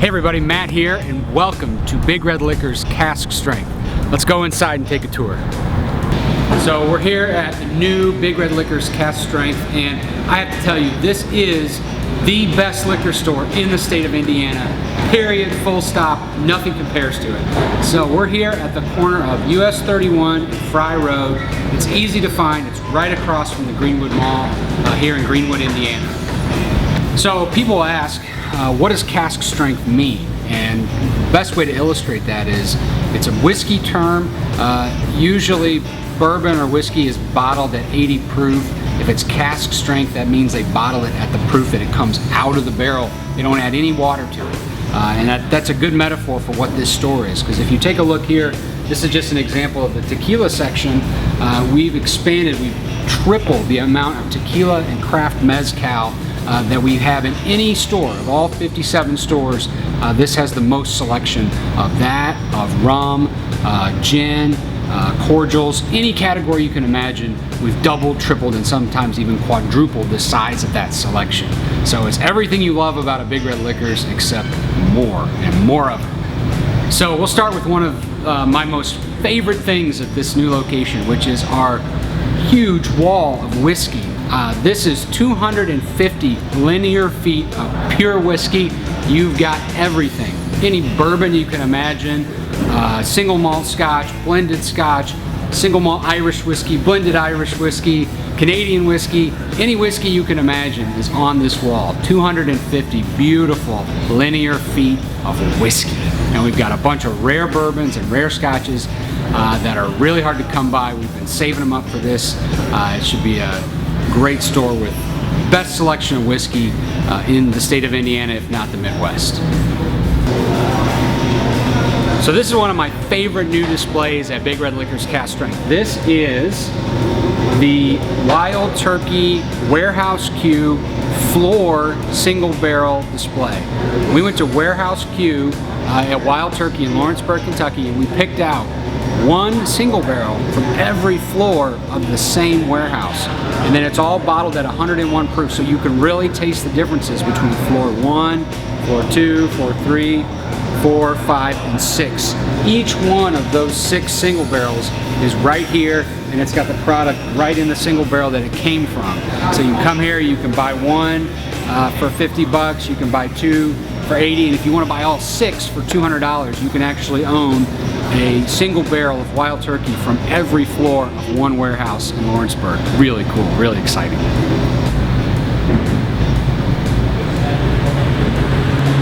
Hey everybody, Matt here, and welcome to Big Red Liquor's Cask Strength. Let's go inside and take a tour. So we're here at the new Big Red Liquor's Cask Strength, and I have to tell you, this is the best liquor store in the state of Indiana. Period, full stop, nothing compares to it. So we're here at the corner of US 31 and Fry Road. It's easy to find, it's right across from the Greenwood Mall here in Greenwood, Indiana. So people ask, what does cask strength mean? And the best way to illustrate that is it's a whiskey term. Usually bourbon or whiskey is bottled at 80 proof. If it's cask strength, that means they bottle it at the proof that it comes out of the barrel. They don't add any water to it. And that's a good metaphor for what this store is, because if you take a look here, this is just an example of the tequila section. We've expanded, we've tripled the amount of tequila and craft mezcal that we have in any store. Of all 57 stores, this has the most selection of that, of rum, gin, cordials, any category you can imagine. We've doubled, tripled, and sometimes even quadrupled the size of that selection. So it's everything you love about a Big Red Liquors, except more and more of it. So we'll start with one of my most favorite things at this new location, which is our huge wall of whiskey. This is 250 linear feet of pure whiskey. You've got everything. Any bourbon you can imagine, single malt scotch, blended scotch, single malt Irish whiskey, blended Irish whiskey, Canadian whiskey, any whiskey you can imagine is on this wall. 250 beautiful linear feet of whiskey. And we've got a bunch of rare bourbons and rare scotches that are really hard to come by. We've been saving them up for this. It should be a great store with best selection of whiskey in the state of Indiana, if not the Midwest. So this is one of my favorite new displays at Big Red Liquor's Cask Strength. This is the Wild Turkey Warehouse Q floor single barrel display. We went to Warehouse Q at Wild Turkey in Lawrenceburg, Kentucky, and we picked out one single barrel from every floor of the same warehouse. And then it's all bottled at 101 proof, so you can really taste the differences between floor 1, floor 2, floor 3, 4, 5, and 6. Each one of those 6 single barrels is right here, and it's got the product right in the single barrel that it came from. So you can come here, you can buy one for 50 bucks, you can buy 2 for 80, and if you want to buy all 6 for $200, you can actually own a single barrel of Wild Turkey from every floor of one warehouse in Lawrenceburg. Really cool, really exciting.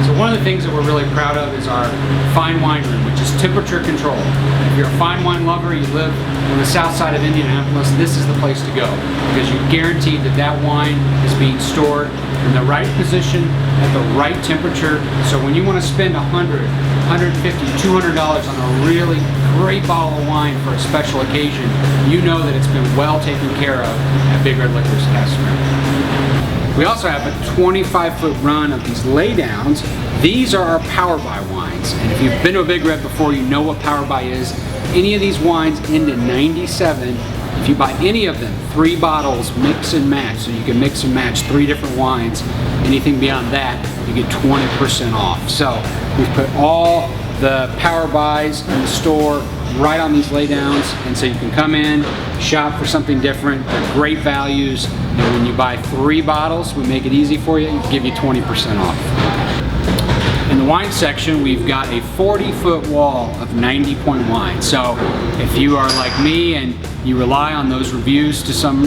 So one of the things that we're really proud of is our fine wine room, which is temperature controlled. If you're a fine wine lover, you live on the south side of Indianapolis, this is the place to go, because you're guaranteed that that wine is being stored in the right position at the right temperature. So when you want to spend $100, $150, $200 on a really great bottle of wine for a special occasion, you know that it's been well taken care of at Big Red Liquor's Cask Strength. We also have a 25-foot run of these laydowns. These are our Power Buy wines, and if you've been to a Big Red before, you know what Power Buy is. Any of these wines end in 97. If you buy any of them, 3 bottles, mix and match, so you can mix and match 3 different wines. Anything beyond that, you get 20% off. So we've put all the Power Buys in the store right on these laydowns, and so you can come in, shop for something different. They're great values, and when you buy 3 bottles, we make it easy for you and give you 20% off. In the wine section, we've got a 40-foot wall of 90-point wine. So if you are like me and you rely on those reviews to some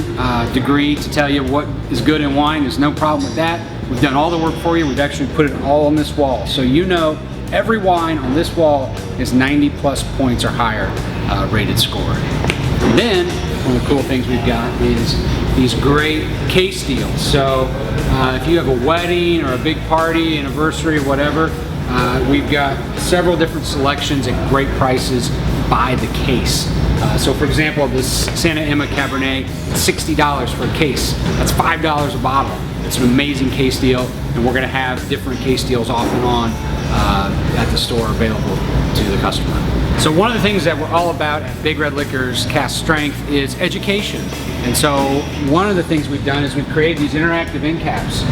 degree to tell you what is good in wine, there's no problem with that. We've done all the work for you. We've actually put it all on this wall. So you know every wine on this wall is 90 plus points or higher rated score. And then one of the cool things we've got is these great case deals. So if you have a wedding or a big party, anniversary, whatever, we've got several different selections at great prices by the case. So for example, this Santa Emma Cabernet, $60 for a case. That's $5 a bottle. It's an amazing case deal, and we're going to have different case deals off and on at the store available to the customer. So one of the things that we're all about at Big Red Liquor's Cask Strength is education. And so one of the things we've done is we've created these interactive end caps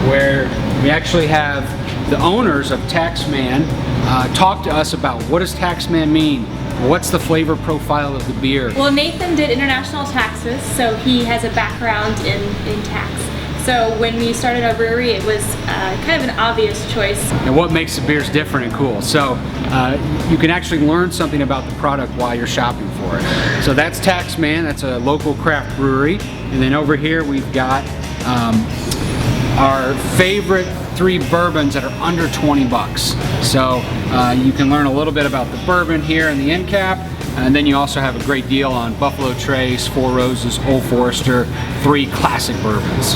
where we actually have the owners of Taxman talk to us about what does Taxman mean? What's the flavor profile of the beer? Well, Nathan did international taxes, so he has a background in tax. So when we started our brewery, it was kind of an obvious choice. And what makes the beers different and cool. So you can actually learn something about the product while you're shopping for it. So that's Taxman, that's a local craft brewery. And then over here we've got our favorite 3 bourbons that are under 20 bucks. So you can learn a little bit about the bourbon here in the end cap, and then you also have a great deal on Buffalo Trace, Four Roses, Old Forester, 3 classic bourbons.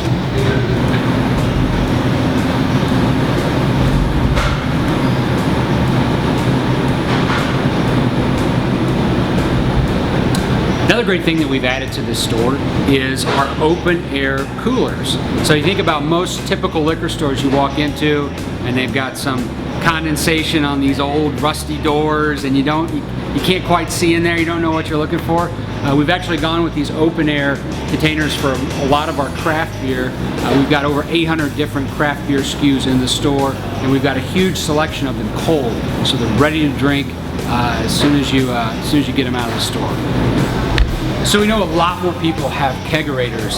Another great thing that we've added to this store is our open air coolers. So you think about most typical liquor stores you walk into and they've got some condensation on these old rusty doors and you can't quite see in there, you don't know what you're looking for. We've actually gone with these open air containers for a lot of our craft beer. We've got over 800 different craft beer SKUs in the store, and we've got a huge selection of them cold, so they're ready to drink as soon as you get them out of the store. So we know a lot more people have kegerators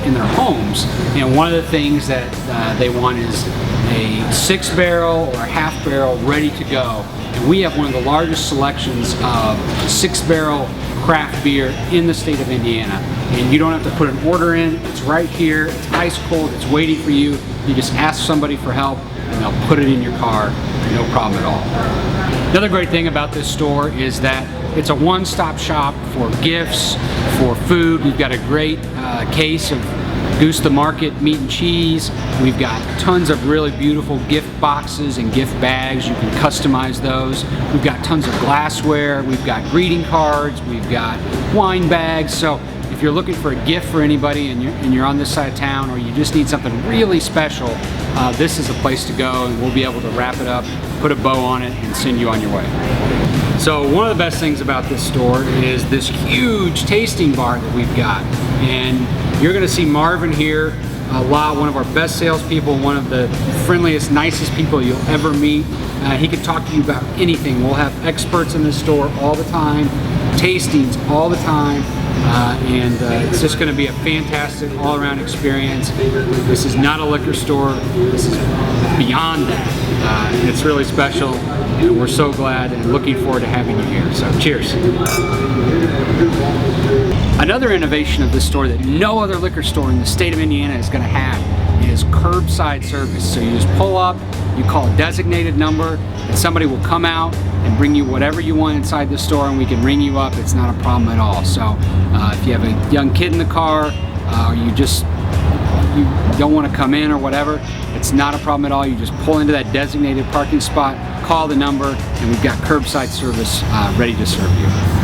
in their homes, and one of the things that they want is a 6-barrel or a half-barrel ready to go. And we have one of the largest selections of 6-barrel craft beer in the state of Indiana. And you don't have to put an order in, it's right here, it's ice cold, it's waiting for you. You just ask somebody for help and they'll put it in your car, no problem at all. Another great thing about this store is that it's a one-stop shop for gifts, for food. We've got a great case of Goose the Market meat and cheese. We've got tons of really beautiful gift boxes and gift bags. You can customize those. We've got tons of glassware. We've got greeting cards. We've got wine bags. So if you're looking for a gift for anybody and you're on this side of town, or you just need something really special, this is the place to go, and we'll be able to wrap it up, put a bow on it, and send you on your way. So one of the best things about this store is this huge tasting bar that we've got. And you're gonna see Marvin here a lot, one of our best salespeople, one of the friendliest, nicest people you'll ever meet. He can talk to you about anything. We'll have experts in the store all the time, tastings all the time, and it's just gonna be a fantastic all-around experience. This is not a liquor store, this is beyond that. It's really special, and we're so glad and looking forward to having you here. So cheers. Another innovation of this store that no other liquor store in the state of Indiana is going to have is curbside service. So you just pull up, you call a designated number, and somebody will come out and bring you whatever you want inside the store, and we can ring you up. It's not a problem at all. So if you have a young kid in the car, or you don't want to come in or whatever, it's not a problem at all. You just pull into that designated parking spot, call the number, and we've got curbside service ready to serve you.